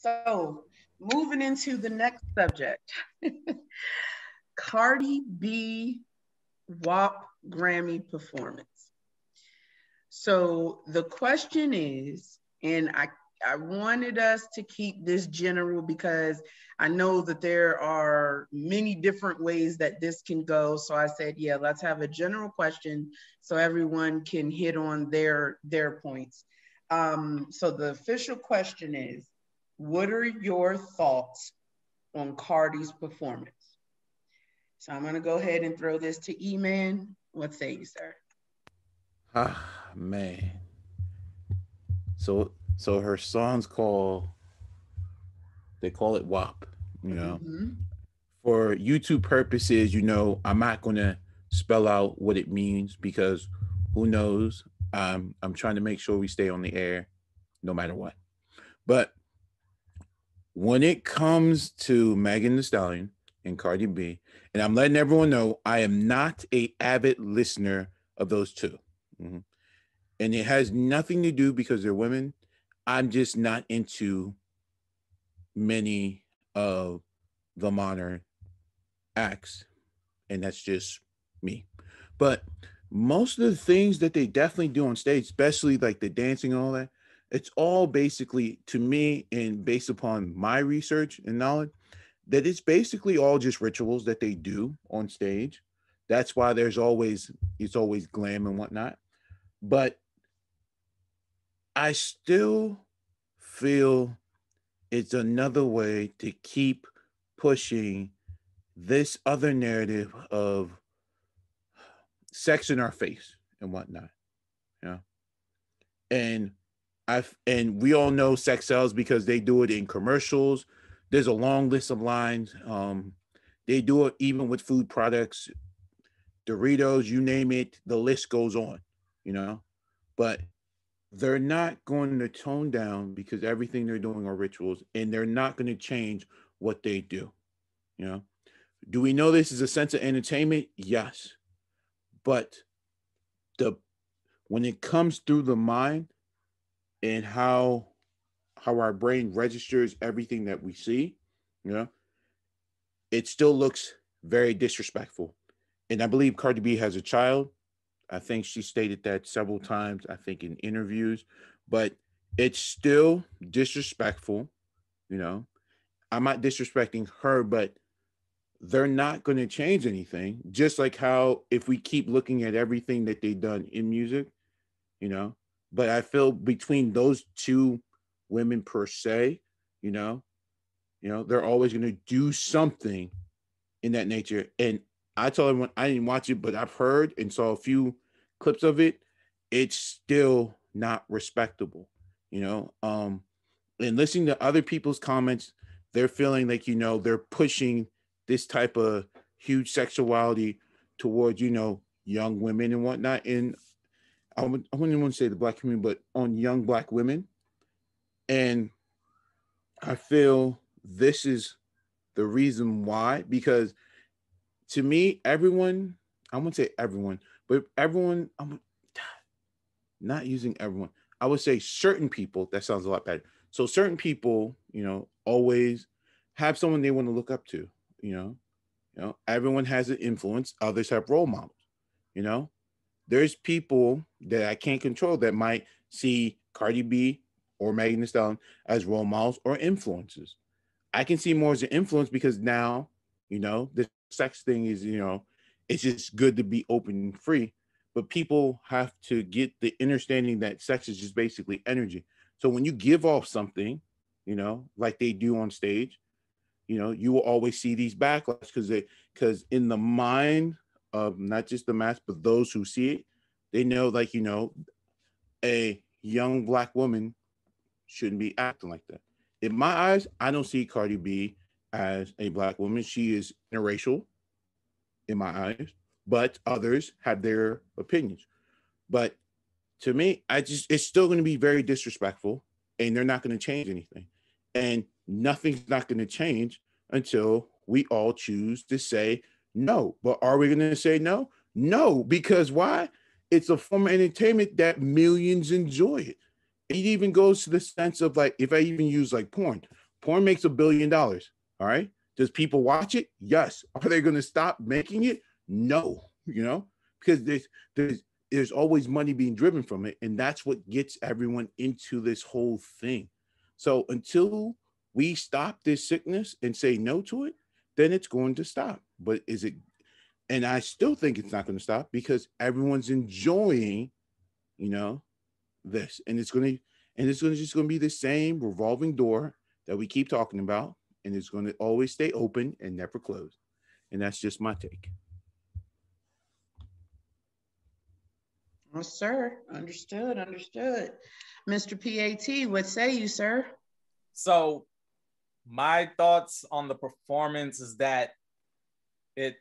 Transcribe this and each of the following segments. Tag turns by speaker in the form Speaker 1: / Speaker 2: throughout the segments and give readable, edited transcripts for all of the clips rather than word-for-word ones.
Speaker 1: So, moving into the next subject. Cardi B WAP Grammy performance. So the question is, and I wanted us to keep this general because I know that there are many different ways that this can go. So I said, yeah, let's have a general question so everyone can hit on their points. So the official question is, what are your thoughts on Cardi's performance? So I'm gonna go ahead and throw this to E-Man. What say you, sir?
Speaker 2: Ah, man. So her song's called, they call it WAP, you know.
Speaker 1: Mm-hmm.
Speaker 2: For YouTube purposes, I'm not gonna spell out what it means because who knows? I'm trying to make sure we stay on the air no matter what. But when it comes to Megan Thee Stallion and Cardi B, and I'm letting everyone know I am not a avid listener of those 2. Mhm. And it has nothing to do because they're women. I'm just not into many of the modern acts, and that's just me. But most of the things that they definitely do on stage, especially like the dancing and all that, it's all basically to me, and based upon my research and knowledge, that it's basically all just rituals that they do on stage. That's why it's always glam and whatnot. But I still feel it's another way to keep pushing this other narrative of sex in our face and whatnot. You know? And and we all know sex sells because they do it in commercials. There's a long list of lines. They do it even with food products, Doritos, you name it, the list goes on, you know. But they're not going to tone down because everything they're doing are rituals, and they're not going to change what they do, you know. Do we know this is a sense of entertainment? Yes. But the when it comes through the mind and how our brain registers everything that we see, you know, it still looks very disrespectful. And I believe Cardi B has a child. I think she stated that several times, I think in interviews, but it's still disrespectful, you know. I'm not disrespecting her, but they're not going to change anything. Just like how if we keep looking at everything that they've done in music, you know, but I feel between those 2 women per se, you know, they're always going to do something in that nature. And I told everyone I didn't watch it, but I've heard and saw a few clips of it. It's still not respectable, you know. And listening to other people's comments, they're feeling like they're pushing this type of huge sexuality towards young women and whatnot. And I wouldn't want to say the black community, but on young black women. And I feel this is the reason why, because to me, everyone, I wouldn't say everyone, but everyone, I'm not using everyone. I would say certain people, that sounds a lot better. So certain people, always have someone they want to look up to, you know. Everyone has an influence, others have role models, you know. There's people that I can't control that might see Cardi B or Megan Thee Stallion as role models or influences. I can see more as an influence because now, the sex thing is, it's just good to be open and free. But people have to get the understanding that sex is just basically energy. So when you give off something, like they do on stage, you will always see these backlash because in the mind of not just the mass, but those who see it, they know, like, a young black woman shouldn't be acting like that. In my eyes, I don't see Cardi B as a black woman. She is interracial in my eyes, but others have their opinions. But to me, it's still going to be very disrespectful, and they're not going to change anything. And nothing's not going to change until we all choose to say no. But are we going to say no? No, because why? It's a form of entertainment that millions enjoy it. It even goes to the sense of, like, if I even use like porn. Porn makes $1 billion. All right. Does people watch it? Yes. Are they going to stop making it? No. You know, because there's always money being driven from it, and that's what gets everyone into this whole thing. So until we stop this sickness and say no to it, then it's going to stop. But is it? And I still think it's not going to stop because everyone's enjoying, you know, this, and it's going to just going to be the same revolving door that we keep talking about, and it's going to always stay open and never close. And that's just my take.
Speaker 1: Oh, sir. Understood. Mr. PAT, what say you, sir?
Speaker 3: So my thoughts on the performance is that it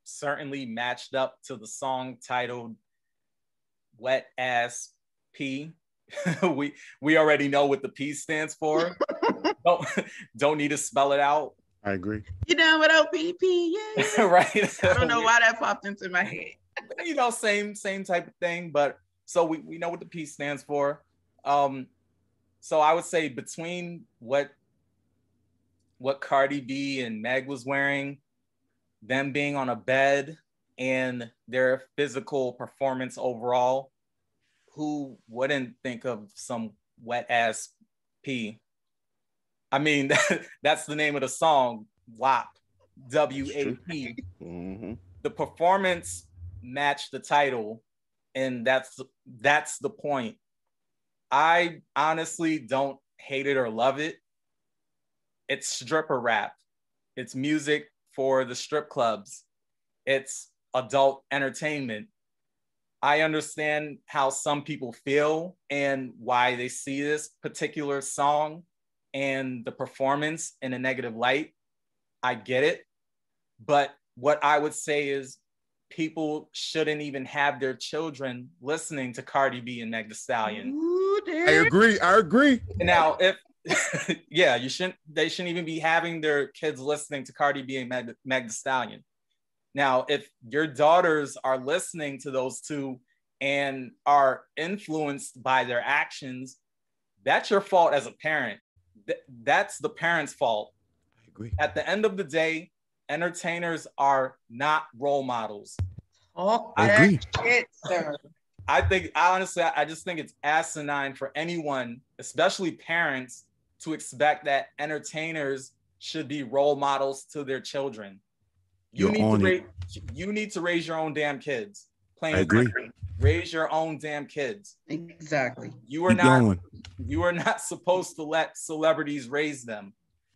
Speaker 3: certainly matched up to the song titled Wet Ass P. we already know what the P stands for. don't need to spell it out.
Speaker 2: I agree.
Speaker 1: You down with OPP? Yeah.
Speaker 3: Right.
Speaker 1: I don't know why that popped into my head.
Speaker 3: You know, same type of thing, but so we know what the P stands for. So I would say between what Cardi B and Meg was wearing, them being on a bed, and their physical performance overall, who wouldn't think of some wet ass P? I mean, that's the name of the song, WAP, W-A-P.
Speaker 2: Mm-hmm.
Speaker 3: The performance matched the title, and that's the point. I honestly don't hate it or love it. It's stripper rap. It's music for the strip clubs. It's adult entertainment. I understand how some people feel and why they see this particular song and the performance in a negative light. I get it. But what I would say is people shouldn't even have their children listening to Cardi B and Meg Thee Stallion.
Speaker 1: Ooh,
Speaker 2: I agree.
Speaker 3: Now, if yeah, they shouldn't even be having their kids listening to Cardi B and Meg Thee Stallion. Now, if your daughters are listening to those two and are influenced by their actions, that's your fault as a parent. That's the parent's fault.
Speaker 2: I agree.
Speaker 3: At the end of the day, entertainers are not role models.
Speaker 1: Talk
Speaker 2: I
Speaker 1: that
Speaker 2: agree.
Speaker 1: shit, sir.
Speaker 3: I just think it's asinine for anyone, especially parents, to expect that entertainers should be role models to their children. You need to raise your own damn kids.
Speaker 2: I agree.
Speaker 3: Raise your own damn kids.
Speaker 1: Exactly.
Speaker 3: You are not supposed to let celebrities raise them.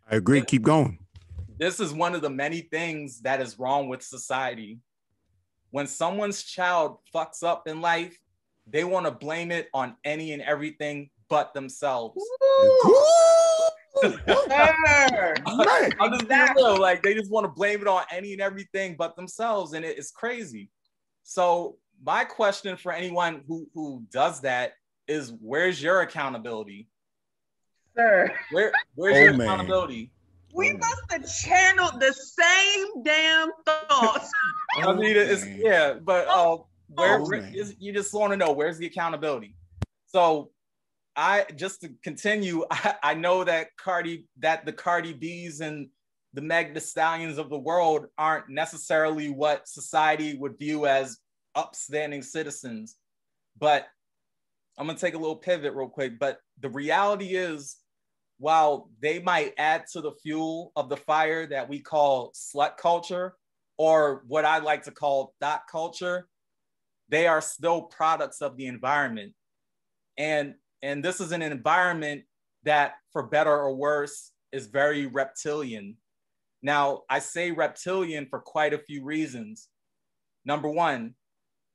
Speaker 2: I agree. Keep going.
Speaker 3: This is one of the many things that is wrong with society. When someone's child fucks up in life, they want to blame it on any and everything but themselves. I'm just being real. Like, they just want to blame it on any and everything but themselves, and it's crazy. So my question for anyone who does that is, where's your accountability?
Speaker 1: Sir.
Speaker 3: Where's your accountability?
Speaker 1: We must have channeled the same damn thoughts.
Speaker 3: I mean, you just want to know, where's the accountability? So just to continue, I know that the Cardi B's and the Meg Thee Stallions of the world aren't necessarily what society would view as upstanding citizens. But I'm gonna take a little pivot real quick. But the reality is, while they might add to the fuel of the fire that we call slut culture, or what I like to call thought culture, they are still products of the environment. And this is an environment that, for better or worse, is very reptilian. Now, I say reptilian for quite a few reasons. Number one,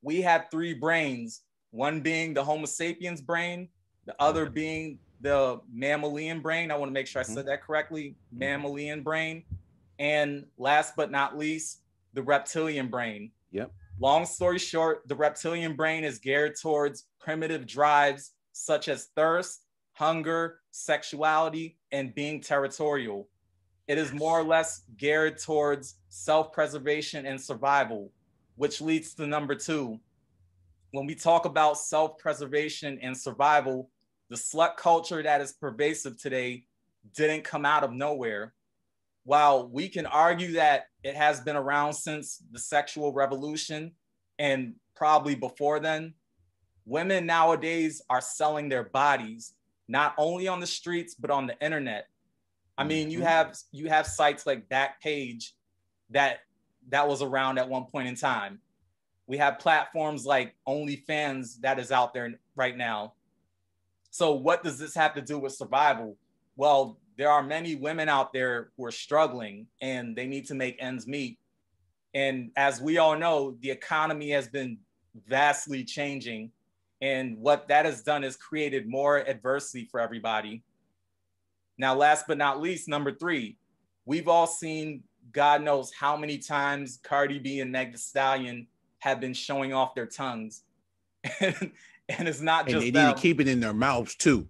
Speaker 3: we have three brains, one being the Homo sapiens brain, the other being the mammalian brain. I want to make sure I said that correctly. Mammalian brain. And last but not least, the reptilian brain.
Speaker 2: Yep.
Speaker 3: Long story short, the reptilian brain is geared towards primitive drives such as thirst, hunger, sexuality, and being territorial. It is more or less geared towards self-preservation and survival, which leads to number two. When we talk about self-preservation and survival, the slut culture that is pervasive today didn't come out of nowhere. While we can argue that it has been around since the sexual revolution and probably before then, women nowadays are selling their bodies, not only on the streets, but on the internet. I mean, you have sites like Backpage that was around at one point in time. We have platforms like OnlyFans that is out there right now. So what does this have to do with survival? Well, there are many women out there who are struggling and they need to make ends meet. And as we all know, the economy has been vastly changing. And what that has done is created more adversity for everybody. Now, last but not least, number 3, we've all seen God knows how many times Cardi B and Meg Thee Stallion have been showing off their tongues. And it's not just
Speaker 2: them.
Speaker 3: They
Speaker 2: need to keep it in their mouths too.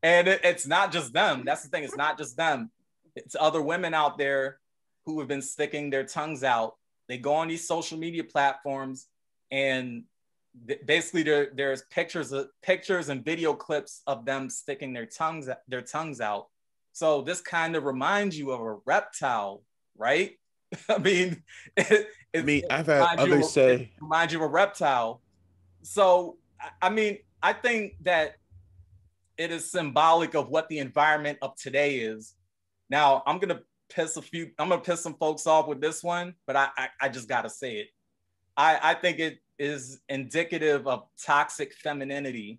Speaker 3: And it's not just them. That's the thing. It's not just them. It's other women out there who have been sticking their tongues out. They go on these social media platforms and basically there's pictures and video clips of them sticking their tongues out. So this kind of reminds you of a reptile, right? I mean,
Speaker 2: I've had others say
Speaker 3: it reminds you of a reptile. So I mean, I think that it is symbolic of what the environment of today is. Now, I'm gonna piss some folks off with this one, but I just gotta say it. I think it is indicative of toxic femininity,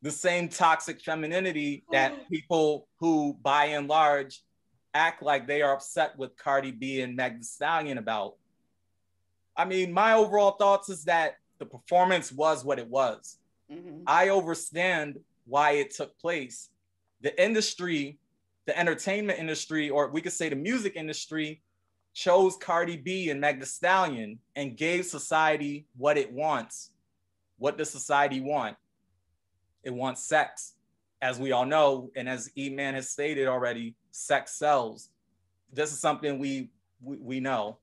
Speaker 3: the same toxic femininity that people who, by and large, act like they are upset with Cardi B and Meg Thee Stallion about. I mean, my overall thoughts is that the performance was what it was. I understand why it took place. The industry, the entertainment industry, or we could say the music industry, chose Cardi B and Meg Thee Stallion and gave society what it wants. What does society want? It wants sex. As we all know, and as E-Man has stated already, sex sells. This is something we know.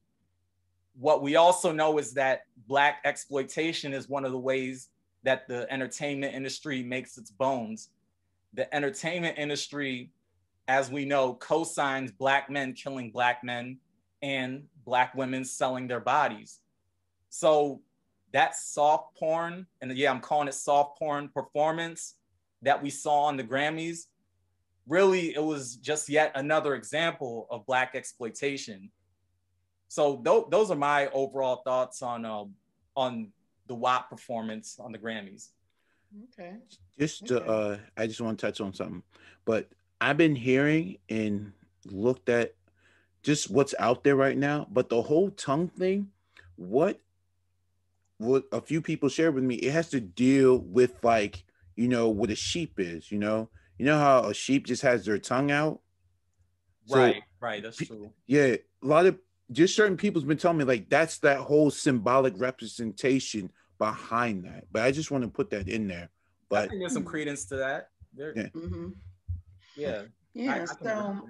Speaker 3: What we also know is that Black exploitation is one of the ways that the entertainment industry makes its bones. The entertainment industry, as we know, co-signs Black men killing Black men and Black women selling their bodies. So that soft porn, and yeah, I'm calling it soft porn performance that we saw on the Grammys, really, it was just yet another example of Black exploitation. So those are my overall thoughts on the WAP performance on the Grammys.
Speaker 1: Okay.
Speaker 2: I just want to touch on something, but I've been hearing and looked at just what's out there right now, but the whole tongue thing, what a few people shared with me, it has to deal with, like, you know, what a sheep is, you know how a sheep just has their tongue out.
Speaker 3: Right, that's true.
Speaker 2: Yeah, a lot of just certain people's been telling me, like, that's that whole symbolic representation behind that. But I just want to put that in there. But
Speaker 3: I think there's some credence to that.
Speaker 1: Yeah. So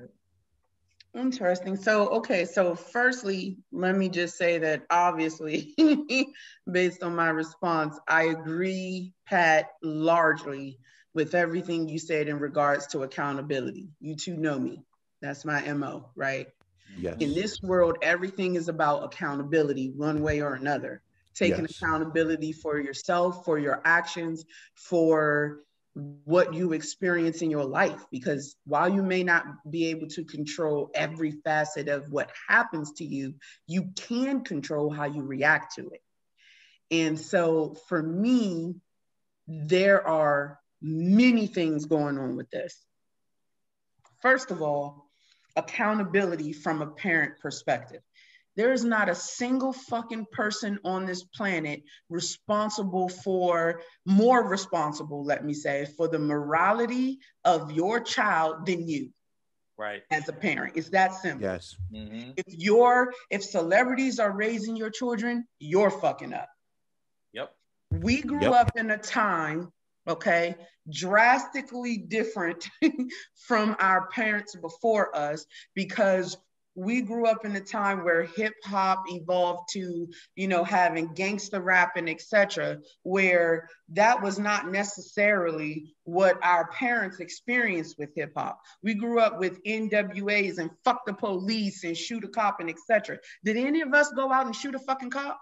Speaker 1: interesting. So firstly, let me just say that obviously, based on my response, I agree, Pat, largely with everything you said in regards to accountability. You two know me. That's my MO, right?
Speaker 2: Yes.
Speaker 1: In this world, everything is about accountability, one way or another. Taking accountability for yourself, for your actions, for what you experience in your life. Because while you may not be able to control every facet of what happens to you, you can control how you react to it. And so for me, there are many things going on with this. First of all, accountability from a parent perspective. There is not a single fucking person on this planet more responsible, let me say, for the morality of your child than you.
Speaker 3: Right.
Speaker 1: As a parent. It's that simple.
Speaker 2: Yes.
Speaker 3: Mm-hmm.
Speaker 1: If celebrities are raising your children, you're fucking up.
Speaker 3: Yep.
Speaker 1: We grew up in a time, okay, drastically different from our parents before us, because we grew up in a time where hip hop evolved to, you know, having gangster rap and etc., where that was not necessarily what our parents experienced with hip hop. We grew up with NWAs and fuck the police and shoot a cop and etc. Did any of us go out and shoot a fucking cop?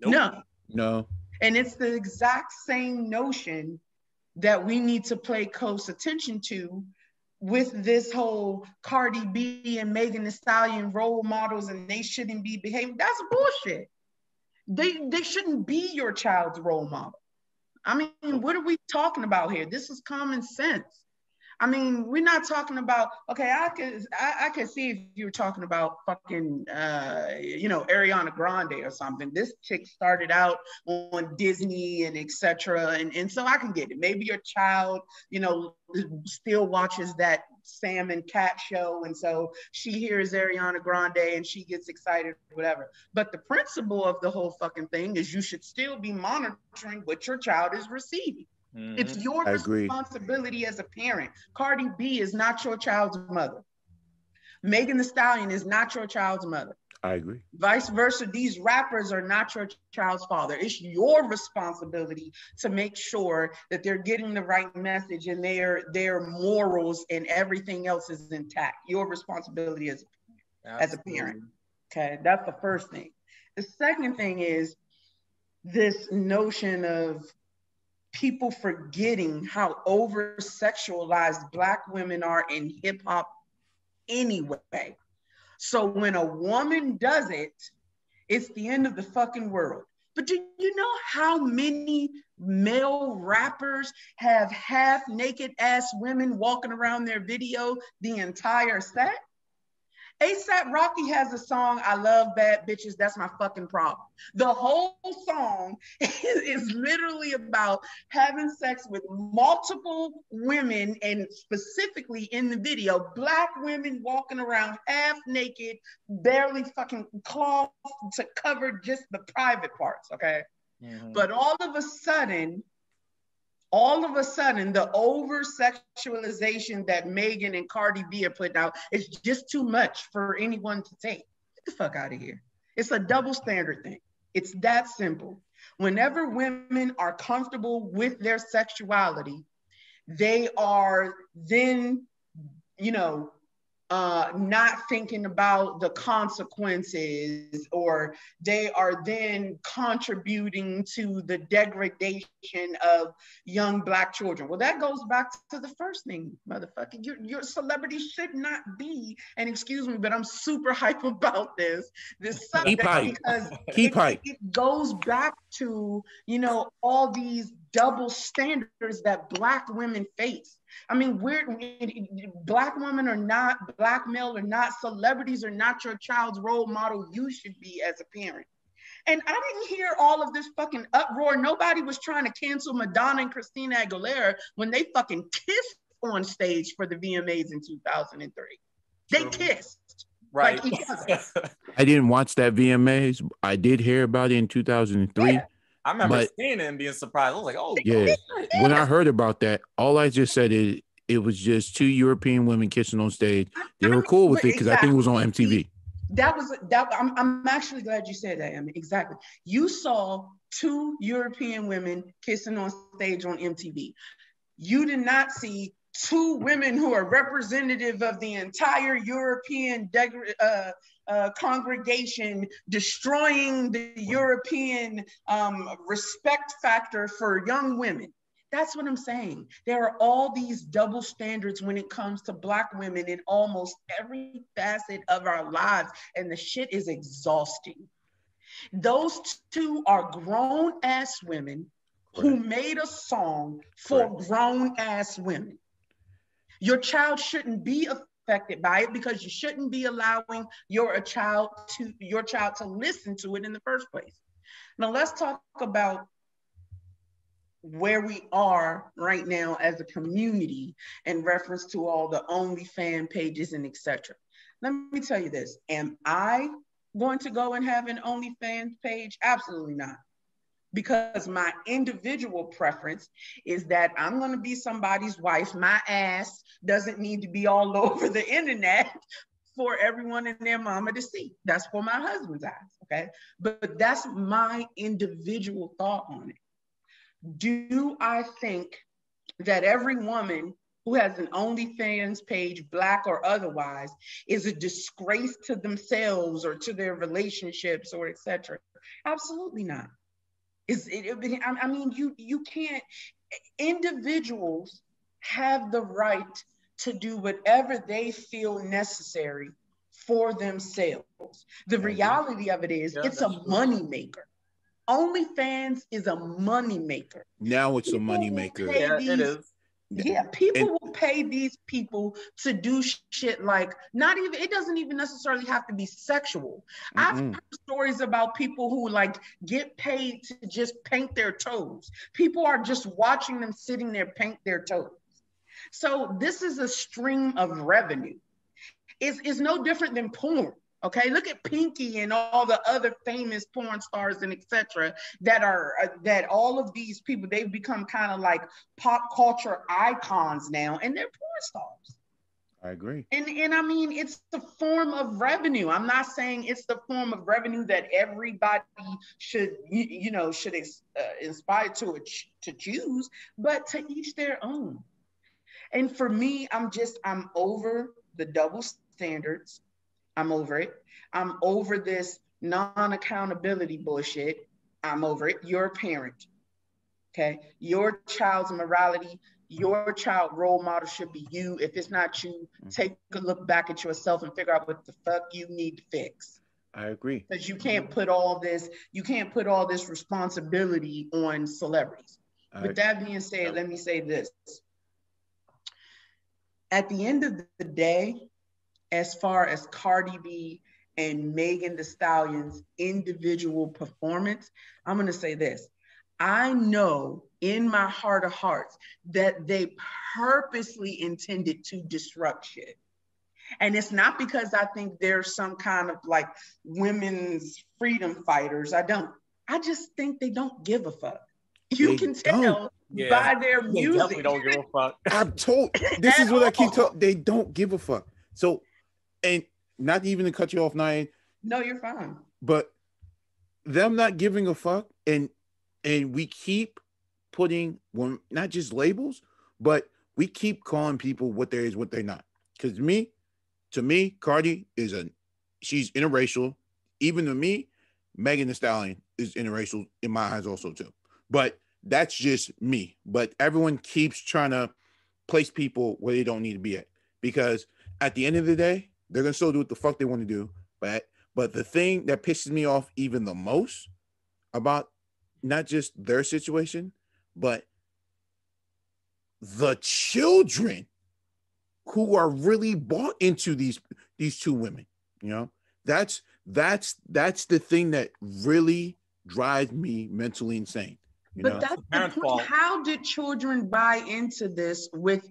Speaker 3: Nope.
Speaker 1: No.
Speaker 2: No.
Speaker 1: And it's the exact same notion that we need to pay close attention to with this whole Cardi B and Megan Thee Stallion role models, and they shouldn't be behaving. That's bullshit. They shouldn't be your child's role model. I mean, what are we talking about here? This is common sense. I mean, we're not talking about, okay, I could see if you were talking about fucking, you know, Ariana Grande or something. This chick started out on Disney and etc. And so I can get it. Maybe your child, you know, still watches that Sam and Cat show. And so she hears Ariana Grande and she gets excited, whatever. But the principle of the whole fucking thing is you should still be monitoring what your child is receiving. Mm-hmm. It's your responsibility as a parent. Cardi B is not your child's mother. Megan Thee Stallion is not your child's mother.
Speaker 2: I agree.
Speaker 1: Vice versa, these rappers are not your child's father. It's your responsibility to make sure that they're getting the right message and their morals and everything else is intact. Your responsibility as a parent. Okay, that's the first thing. The second thing is this notion of people forgetting how over-sexualized Black women are in hip hop anyway. So when a woman does it, it's the end of the fucking world. But do you know how many male rappers have half-naked ass women walking around their video the entire set? A$AP Rocky has a song, I love bad bitches, that's my fucking problem. The whole song is literally about having sex with multiple women, and specifically in the video, Black women walking around half naked, barely fucking cloth to cover just the private parts, okay? Mm-hmm. But all of a sudden, the over-sexualization that Megan and Cardi B are putting out is just too much for anyone to take. Get the fuck out of here. It's a double standard thing. It's that simple. Whenever women are comfortable with their sexuality, they are then, you know, not thinking about the consequences, or they are then contributing to the degradation of young Black children. Well, that goes back to the first thing, motherfucker. Your celebrity should not be, and excuse me, but I'm super hype about this subject because it goes back to, you know, all these double standards that Black women face. I mean, Black women are not, Black male are not, celebrities are not your child's role model. You should be as a parent. And I didn't hear all of this fucking uproar. Nobody was trying to cancel Madonna and Christina Aguilera when they fucking kissed on stage for the VMAs in 2003. They kissed.
Speaker 3: Right.
Speaker 1: Like each other.
Speaker 2: I didn't watch that VMAs. I did hear about it in 2003. Yeah.
Speaker 3: I remember seeing it and being surprised. I was like, oh,
Speaker 2: yeah. When I heard about that, all I just said is it was just two European women kissing on stage. They were cool with it because I think it was on MTV.
Speaker 1: I'm actually glad you said that. I mean, exactly. You saw two European women kissing on stage on MTV. You did not see two women who are representative of the entire European congregation destroying the European respect factor for young women. That's what I'm saying. There are all these double standards when it comes to Black women in almost every facet of our lives, and the shit is exhausting. Those two are grown-ass women who made a song for grown-ass women. Your child shouldn't be affected by it because you shouldn't be allowing your child to listen to it in the first place. Now let's talk about where we are right now as a community in reference to all the OnlyFans pages and etc. Let me tell you this. Am I going to go and have an OnlyFans page? Absolutely not. Because my individual preference is that I'm going to be somebody's wife. My ass doesn't need to be all over the internet for everyone and their mama to see. That's for my husband's eyes, okay? But that's my individual thought on it. Do I think that every woman who has an OnlyFans page, Black or otherwise, is a disgrace to themselves or to their relationships or etc.? Absolutely not. I mean, you can't, individuals have the right to do whatever they feel necessary for themselves. The reality of it is, it's a money maker. OnlyFans is a money maker.
Speaker 2: Now it's a money maker.
Speaker 3: Yeah, it is.
Speaker 1: Yeah, people will pay these people to do shit like, not even, it doesn't even necessarily have to be sexual. I've heard stories about people who like get paid to just paint their toes. People are just watching them sitting there paint their toes. So this is a stream of revenue. It's no different than porn. Okay, look at Pinky and all the other famous porn stars and etc. that all of these people, they've become kind of like pop culture icons now, and they're porn stars.
Speaker 2: I agree.
Speaker 1: And I mean, it's the form of revenue. I'm not saying it's the form of revenue that everybody should, should inspire to choose, but to each their own. And for me, I'm over the double standards. I'm over it. I'm over this non-accountability bullshit. I'm over it. You're a parent, okay? Your child's morality, your child role model should be you. If it's not you, take a look back at yourself and figure out what the fuck you need to fix.
Speaker 2: I agree.
Speaker 1: Because you can't put all this responsibility on celebrities. With that being said, let me say this. At the end of the day, as far as Cardi B and Megan Thee Stallion's individual performance, I'm going to say this. I know in my heart of hearts that they purposely intended to disrupt shit. And it's not because I think they're some kind of like women's freedom fighters. I don't. I just think they don't give a fuck. You can tell by their music. They
Speaker 3: definitely don't give a fuck.
Speaker 2: I'm told. This is what I keep telling. They don't give a fuck. So, and not even to cut you off, Nyan.
Speaker 1: No, you're fine.
Speaker 2: But them not giving a fuck, and we keep putting not just labels, but we keep calling people what they is, what they're not. Because to me, Cardi she's interracial. Even to me, Megan Thee Stallion is interracial in my eyes also too. But that's just me. But everyone keeps trying to place people where they don't need to be at. Because at the end of the day, they're going to still do what the fuck they want to do. But the thing that pisses me off even the most about not just their situation, but the children who are really bought into these two women, that's the thing that really drives me mentally insane.
Speaker 1: But that's the point. How did children buy into this with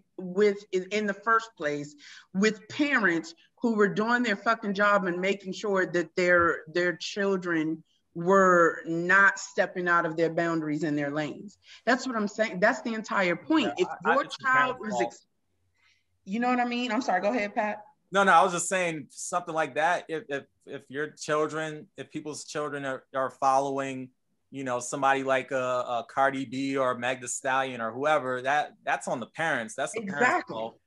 Speaker 1: in the first place with parents who were doing their fucking job and making sure that their children were not stepping out of their boundaries and their lanes? That's what I'm saying. That's the entire point. If your child was, you know what I mean? I'm sorry. Go ahead, Pat.
Speaker 3: No, I was just saying something like that. If your children, if people's children are following, somebody like a Cardi B or Meg Thee Stallion or whoever, that's on the parents. That's the parents' fault.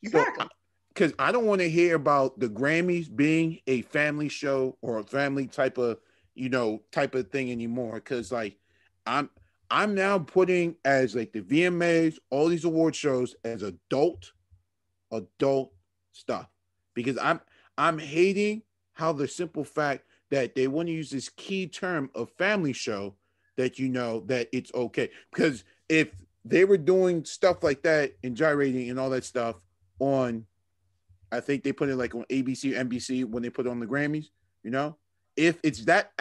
Speaker 1: Exactly.
Speaker 2: Because I don't want to hear about the Grammys being a family show or a family type of thing anymore. Because like I'm now putting as like the VMAs, all these award shows as adult stuff. Because I'm hating how the simple fact that they want to use this key term of family show that that it's okay. Because if they were doing stuff like that and gyrating and all that stuff on, I think they put it like on ABC, NBC when they put on the Grammys, if it's that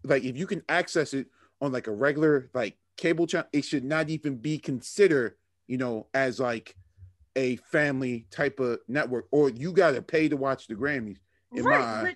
Speaker 2: like if you can access it on like a regular like cable channel, it should not even be considered, as like a family type of network, or you got to pay to watch the Grammys.
Speaker 1: Right, but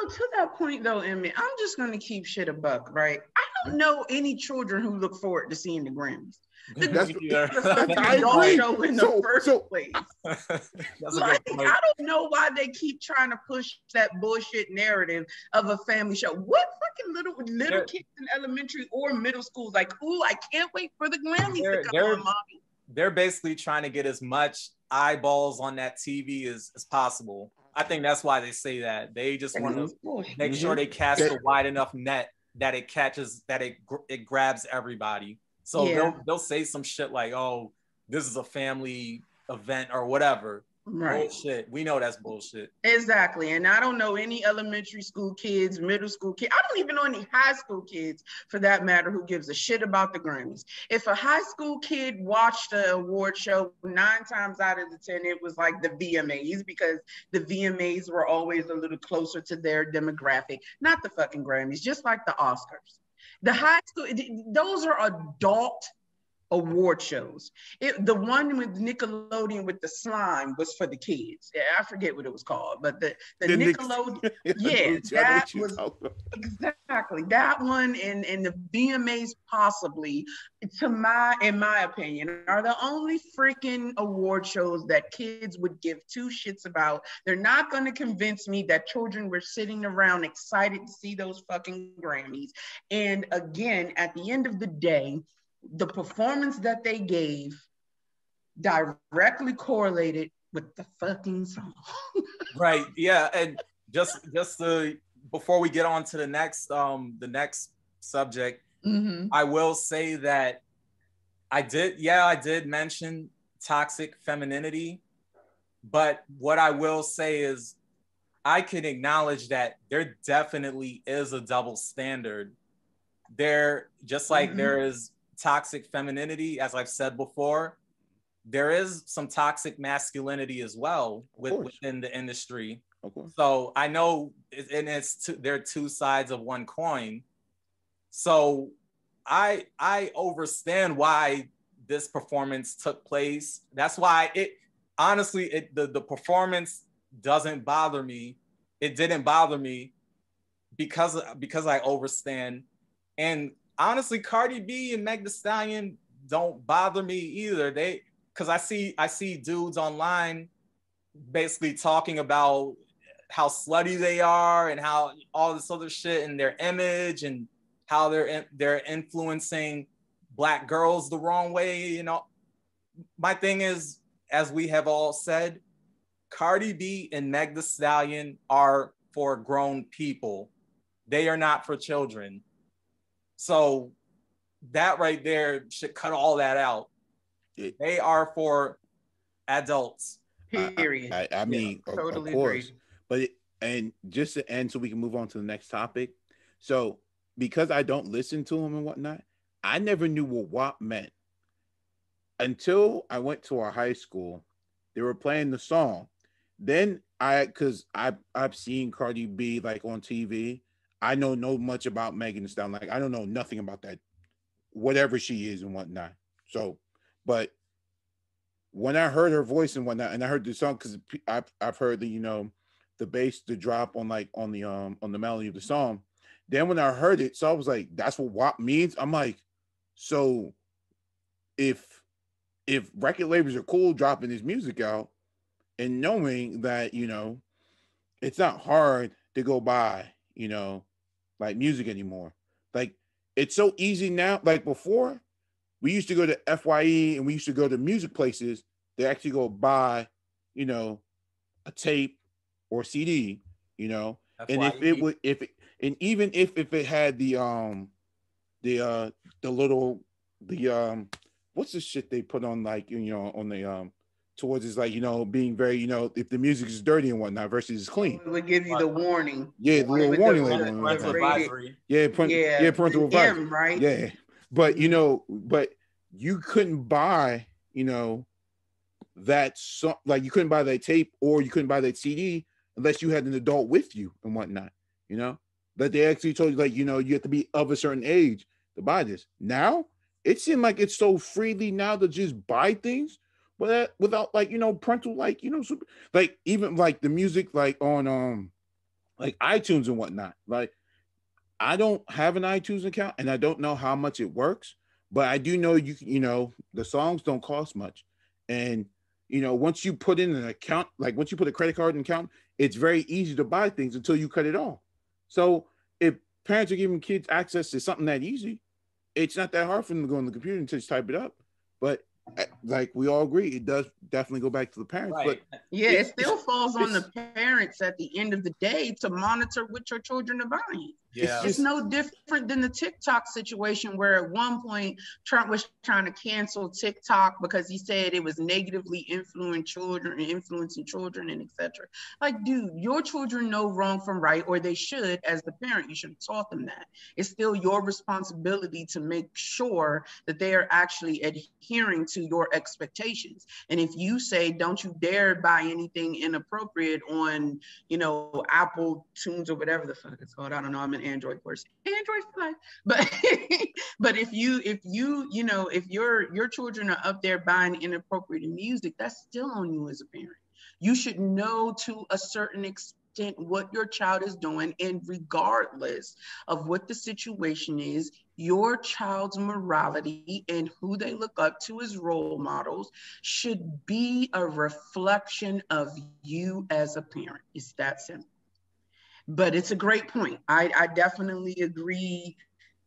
Speaker 1: to that point though, Emmett, I'm just going to keep shit a buck, right? I don't know any children who look forward to seeing the Grammys. That's
Speaker 3: Yeah.
Speaker 1: the fucking
Speaker 2: I
Speaker 1: adult
Speaker 2: agree.
Speaker 1: show in the first place.
Speaker 3: That's a
Speaker 1: Like,
Speaker 3: good point.
Speaker 1: I don't know why they keep trying to push that bullshit narrative of a family show. What fucking little kids in elementary or middle school like, ooh, I can't wait for the Grammys to come on, mommy.
Speaker 3: They're basically trying to get as much eyeballs on that TV as possible. I think that's why they say that. They just want to make sure they cast a wide enough net that it catches, that it grabs everybody. So they'll say some shit like, "Oh, this is a family event" or whatever. Right. Bullshit. We know that's bullshit.
Speaker 1: Exactly. And I don't know any elementary school kids, middle school kids. I don't even know any high school kids, for that matter, who gives a shit about the Grammys. If a high school kid watched the award show, 9 times out of the 10, it was like the VMAs, because the VMAs were always a little closer to their demographic, not the fucking Grammys, just like the Oscars. The high school, those are adult award shows. The one with Nickelodeon with the slime was for the kids. Yeah, I forget what it was called, but the Nickelodeon, that was exactly that one, and the VMAs possibly, in my opinion, are the only freaking award shows that kids would give 2 shits about. They're not going to convince me that children were sitting around excited to see those fucking Grammys. And again, at the end of the day, the performance that they gave directly correlated with the fucking song.
Speaker 3: Right. Yeah. And just before we get on to the next subject, I will say that I did mention toxic femininity, but what I will say is I can acknowledge that there definitely is a double standard. There, just like there is toxic femininity, as I've said before, there is some toxic masculinity as well within the industry. So I know, and they're 2 sides of one coin. So I understand why this performance took place. That's why the performance doesn't bother me. It didn't bother me because I understand. And honestly, Cardi B and Meg Thee Stallion don't bother me either. Because I see dudes online basically talking about how slutty they are and how all this other shit and their image and how they're influencing Black girls the wrong way. You know, my thing is, as we have all said, Cardi B and Meg Thee Stallion are for grown people. They are not for children. So that right there should cut all that out. They are for adults.
Speaker 1: Period.
Speaker 2: I mean,
Speaker 1: totally
Speaker 2: of course.
Speaker 1: agree.
Speaker 2: But and just to end so we can move on to the next topic. So because I don't listen to them and whatnot, I never knew what WAP meant until I went to our high school. They were playing the song. Then I've seen Cardi B like on TV. I know no much about Megan Thee Stallion. Like I don't know nothing about that, whatever she is and whatnot. So, but when I heard her voice and whatnot, and I heard the song, because I've heard the bass, the drop on the melody of the song. Then when I heard it, so I was like, that's what WAP means. I'm like, so if record labels are cool dropping this music out and knowing that, it's not hard to go buy, like music anymore. Like it's so easy now. Like before, we used to go to FYE and we used to go to music places to actually go buy, a tape or CD, and if it would, even if it had the little what's the shit they put on, like, on the towards is, like, being very, if the music is dirty and whatnot versus it's clean.
Speaker 1: It would give you the warning.
Speaker 2: Yeah, the little warning label.
Speaker 3: Advisory.
Speaker 2: Yeah, parental advisory.
Speaker 1: Right?
Speaker 2: Yeah. But but you couldn't buy, that song, like you couldn't buy that tape or you couldn't buy that CD unless you had an adult with you and whatnot, that they actually told you, like, you have to be of a certain age to buy this. Now it seemed like it's so freely now to just buy things, but without, like, parental, like, super, like, even like the music, like on like iTunes and whatnot. Like I don't have an iTunes account and I don't know how much it works, But I do know the songs don't cost much. And once you put in an account, like once you put a credit card in account, it's very easy to buy things until you cut it off. So if parents are giving kids access to something that easy, it's not that hard for them to go on the computer and just type it up. But like we all agree, it does definitely go back to the parents.
Speaker 3: Right.
Speaker 2: But
Speaker 1: yeah, it still falls on the parents at the end of the day to monitor what your children are buying.
Speaker 3: Yeah.
Speaker 1: It's no different than the TikTok situation where at one point Trump was trying to cancel TikTok because he said it was negatively influencing children and etc. Like, dude, your children know wrong from right, or they should. As the parent, you should have taught them that. It's still your responsibility to make sure that they are actually adhering to your expectations. And if you say, don't you dare buy anything inappropriate on, Apple Tunes or whatever the fuck it's called. I don't know. I'm an Android person. Android for life. But if your children are up there buying inappropriate music, that's still on you as a parent. You should know to a certain extent what your child is doing, and regardless of what the situation is, your child's morality and who they look up to as role models should be a reflection of you as a parent. It's that simple. But it's a great point. I definitely agree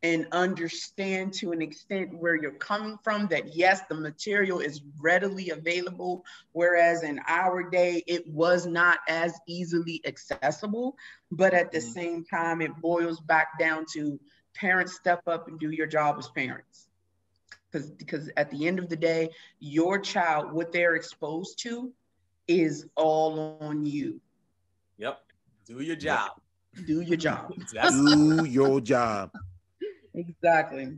Speaker 1: and understand to an extent where you're coming from, that yes, the material is readily available, whereas in our day, it was not as easily accessible. But at the same time, it boils back down to parents, step up and do your job as parents. Because at the end of the day, your child, what they're exposed to is all on you.
Speaker 3: Yep. Do your job.
Speaker 1: Do your job.
Speaker 2: Do your job.
Speaker 1: Exactly.